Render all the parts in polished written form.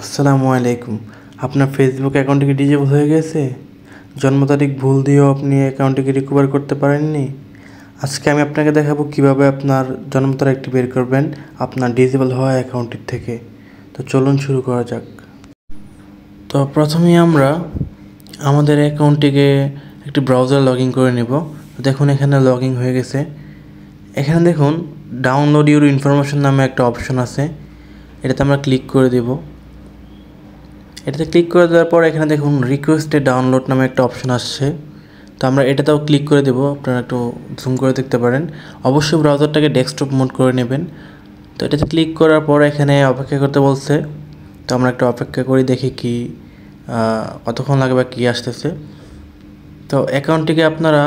আসসালামু আলাইকুম। আপনার ফেসবুক অ্যাকাউন্টটি কি ডিজেবল হয়ে গেছে? জন্ম তারিখ ভুল দিয়েও আপনি অ্যাকাউন্টটিকে রিকভার করতে পারেননি? আজকে আমি আপনাকে দেখাবো কিভাবে আপনার জন্ম তারিখটি বের করবেন আপনার ডিজেবল হওয়া অ্যাকাউন্টটির থেকে। তো চলুন শুরু করা যাক। তো প্রথমেই আমরা আমাদের অ্যাকাউন্টটিকে একটি ব্রাউজার লগ ইন করে নেব। দেখুন এখানে লগ ইন হয়ে গেছে। এখানে দেখুন ডাউনলোড ইউর ইনফরমেশন নামে একটা অপশন আছে, এটাতে আমরা ক্লিক করে দেব। এটাতে ক্লিক করে দেওয়ার পর এখানে দেখুন রিকোয়েস্টে ডাউনলোড নামে একটা অপশন আসছে, তো আমরা এটাতেও ক্লিক করে দেব। আপনারা একটু জুম করে দেখতে পারেন। অবশ্যই ব্রাউজারটাকে ডেস্কটপ মোড করে নেবেন। তো এটাতে ক্লিক করার পর এখানে অপেক্ষা করতে বলছে, তো আমরা একটু অপেক্ষা করি, দেখি কি কতক্ষণ লাগে বা কী আসতেছে। তো অ্যাকাউন্টটিকে আপনারা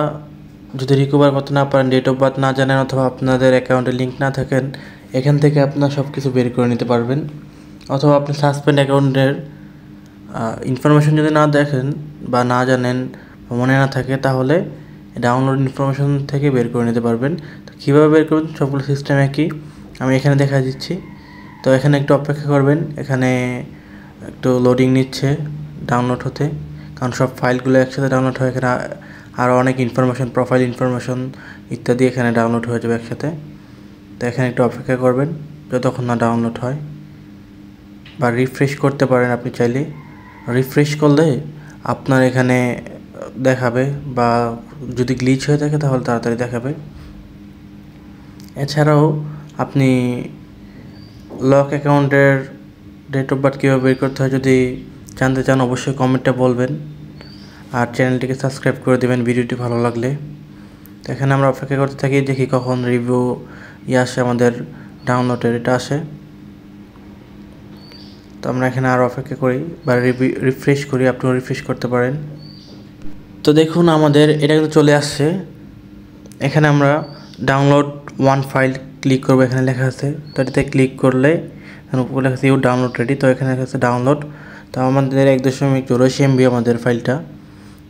যদি রিকভার করতে না পারেন, ডেট অফ বার্থ না জানেন অথবা আপনাদের অ্যাকাউন্টে লিঙ্ক না থাকেন, এখান থেকে আপনার সব কিছু বের করে নিতে পারবেন। অথবা আপনি সাসপেন্ড অ্যাকাউন্টের ইনফরমেশন যদি না দেখেন বা না জানেন বা মনে না থাকে, তাহলে ডাউনলোড ইনফরমেশন থেকে বের করে নিতে পারবেন। তো কীভাবে বের করবেন সবগুলো সিস্টেম একই, আমি এখানে দেখা দিচ্ছি। তো এখানে একটু অপেক্ষা করবেন, এখানে একটু লোডিং নিচ্ছে ডাউনলোড হতে, কারণ সব ফাইলগুলো একসাথে ডাউনলোড হয়। এখানে আরও অনেক ইনফরমেশন, প্রোফাইল ইনফরমেশন ইত্যাদি এখানে ডাউনলোড হয়ে যাবে একসাথে। তো এখানে একটু অপেক্ষা করবেন যতক্ষণ না ডাউনলোড হয়, বা রিফ্রেশ করতে পারেন আপনি চাইলে। রিফ্রেশ করলে আপনার এখানে দেখাবে, বা যদি গ্লিচ হয়ে থাকে তাহলে তাড়াতাড়ি দেখাবে। এছাড়াও আপনি লক অ্যাকাউন্টের ডেট অফ বার্থ কীভাবে বের করতে হয় যদি জানতে চান, অবশ্যই কমেন্টে বলবেন, আর চ্যানেলটিকে সাবস্ক্রাইব করে দেবেন ভিডিওটি ভালো লাগলে। তো এখানে আমরা অপেক্ষা করতে থাকি, দেখি কখন রিভিউ আসে, আমাদের ডাউনলোডের এটা আসে। তো আমরা এখানে আরও অপেক্ষা করি বা রিফ্রেশ করি, আপনিও রিফ্রেশ করতে পারেন। তো দেখুন আমাদের এটা কিন্তু চলে আসছে। এখানে আমরা ডাউনলোড ওয়ান ফাইল ক্লিক করবো, এখানে লেখা আছে। তো এটাতে ক্লিক করলে উপরে লেখা আছে ইউ ডাউনলোড রেডি। তো এখানে লেখা আছে ডাউনলোড। তো আমাদের 1.84 MB আমাদের ফাইলটা।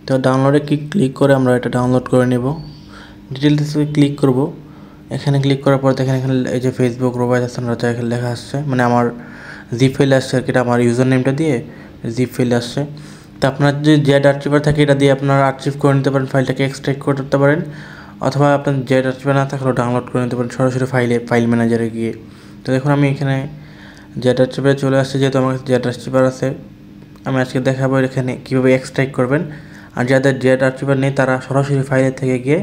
তো ডাউনলোডে ক্লিক করে আমরা এটা ডাউনলোড করে নেব। ডিটেলসে ক্লিক করব। এখানে ক্লিক করার পর দেখেন এখানে এই যে ফেসবুক রুবায়েত হাসান রাজা এখানে লেখা আসছে, মানে আমার জিপ ফাইল আসছে আর কি, এটা আমার ইউজার নেমটা দিয়ে জিপ ফাইল আসছে। তো আপনার যদি জেড আর্চিভার থাকে, এটা দিয়ে আপনারা আর্চিভ করে নিতে পারেন, ফাইলটাকে এক্সট্রাক্ট করতে পারেন। অথবা আপনার জেড আর্চিভার না থাকলেও ডাউনলোড করে নিতে পারেন সরাসরি ফাইল ম্যানেজারে গিয়ে। তো দেখুন আমি এখানে জেড আর্চিভারে চলে আসছে, যেহেতু আমার কাছে জেড আর্চিভার আছে। আমি আজকে দেখাবো এখানে কীভাবে এক্সট্রাক্ট করবেন। আর যাদের জেড আর্চিভার নেই তারা সরাসরি ফাইলের থেকে গিয়ে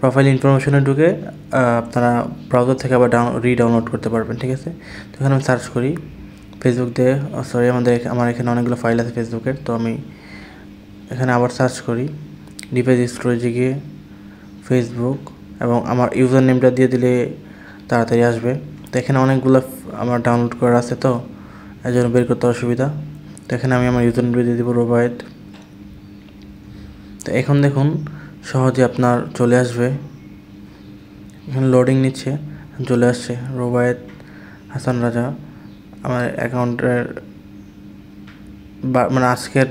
প্রোফাইল ইনফরমেশনে ঢুকে আপনারা ব্রাউজার থেকে আবার রিডাউনলোড করতে পারবেন, ঠিক আছে। তো এখানে আমি সার্চ করি ফেসবুক দিয়ে, সরি আমার এখানে অনেকগুলো ফাইল আছে ফেসবুকের। তো আমি এখানে আবার সার্চ করি ডিভাইস স্টোরেজে গিয়ে ফেসবুক, এবং আমার ইউজার নেমটা দিয়ে দিলে তাড়াতাড়ি আসবে। তো এখানে অনেকগুলো আমার ডাউনলোড করা আছে, তো এই জন্য বের করতে অসুবিধা। তো এখানে আমি আমার ইউজার নেমটা দিয়ে দেবো রুবায়েত। তো এখন দেখুন সহজে আপনার চলে আসবে, এখানে লোডিং নিচ্ছে, চলে আসছে রুবায়েত হাসান রাজা আমার অ্যাকাউন্টের, মানে আজকের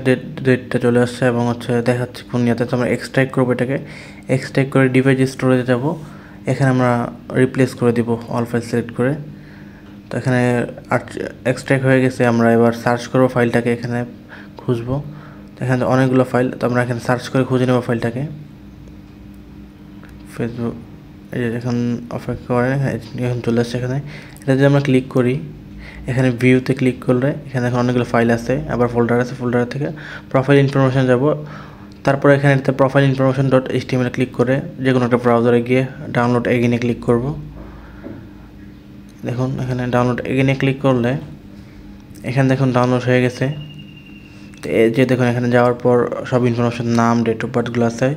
ডেটটা চলে আসছে, এবং দেখাচ্ছে কোন ইয়াতে। তো আমরা এক্সট্রাক্ট করবো, এটাকে এক্সট্রাক্ট করে ডিভাইস স্টোরেজে যাব। এখানে আমরা রিপ্লেস করে দিব অল ফাইল সিলেক্ট করে। তো এখানে এক্সট্রাক্ট হয়ে গেছে। আমরা এবার সার্চ করবো ফাইলটাকে, এখানে খুঁজবো। এখানে অনেকগুলো ফাইল, তো আমরা এখানে সার্চ করে খুঁজে নেব ফাইলটাকে। ফেসবুক এই যে এখন অপেক্ষা করেন, এখন চলে আসছে। এখানে এটা যদি আমরা ক্লিক করি, এখানে ভিউতে ক্লিক করলে এখানে এখন অনেকগুলো ফাইল আছে, আবার ফোল্ডার আছে। ফোল্ডার থেকে প্রোফাইল ইনফরমেশন যাব। তারপর এখানে প্রোফাইল ইনফরমেশন .html ক্লিক করে যে কোনো একটা ব্রাউজারে গিয়ে ডাউনলোড এগেইনে ক্লিক করব। দেখুন এখানে ডাউনলোড এগেইনে ক্লিক করলে এখানে দেখুন ডাউনলোড হয়ে গেছে। তো এই যে দেখুন এখানে যাওয়ার পর সব ইনফরমেশন, নাম, ডেট অফ বার্থগুলো আছে।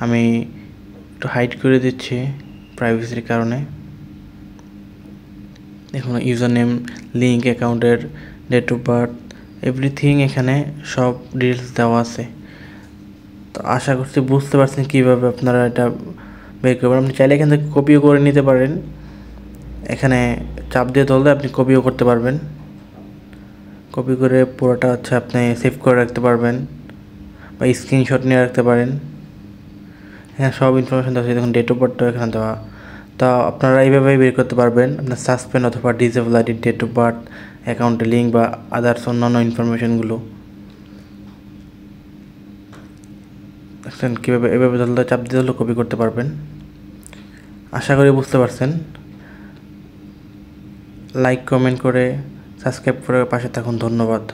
আমি একটু হাইড করে দিচ্ছি প্রাইভেসির কারণে। দেখুন ইউজার নেম, লিঙ্ক, অ্যাকাউন্টের ডেট অফ বার্থ, এভরিথিং এখানে সব ডিটেলস দেওয়া আছে। তো আশা করছি বুঝতে পারছেন কীভাবে আপনারা এটা বের করবেন। আপনি চাইলে এখান থেকে কপিও করে নিতে পারেন, এখানে চাপ দিয়ে ধরলে আপনি কপিও করতে পারবেন। কপি করে পুরোটা আপনি সেভ করে রাখতে পারবেন, বা স্ক্রিনশট নিয়ে রাখতে পারেন। এখানে সব ইনফরমেশন দেওয়া আছে, দেখুন ডেট অফ বার্থটাও এখানে দেওয়া। তা আপনারা এইভাবেই বের করতে পারবেন আপনার সাসপেন্ড অথবা disable ID, date of birth, অ্যাকাউন্টে লিঙ্ক বা আদার্স অন্যান্য ইনফরমেশনগুলো। দেখছেন কীভাবে এভাবে ধরলে চাপ দিয়ে ধরলে কপি করতে পারবেন। আশা করি বুঝতে পারছেন। লাইক কমেন্ট করে সাবস্ক্রাইব করে পাশে থাকুন। ধন্যবাদ।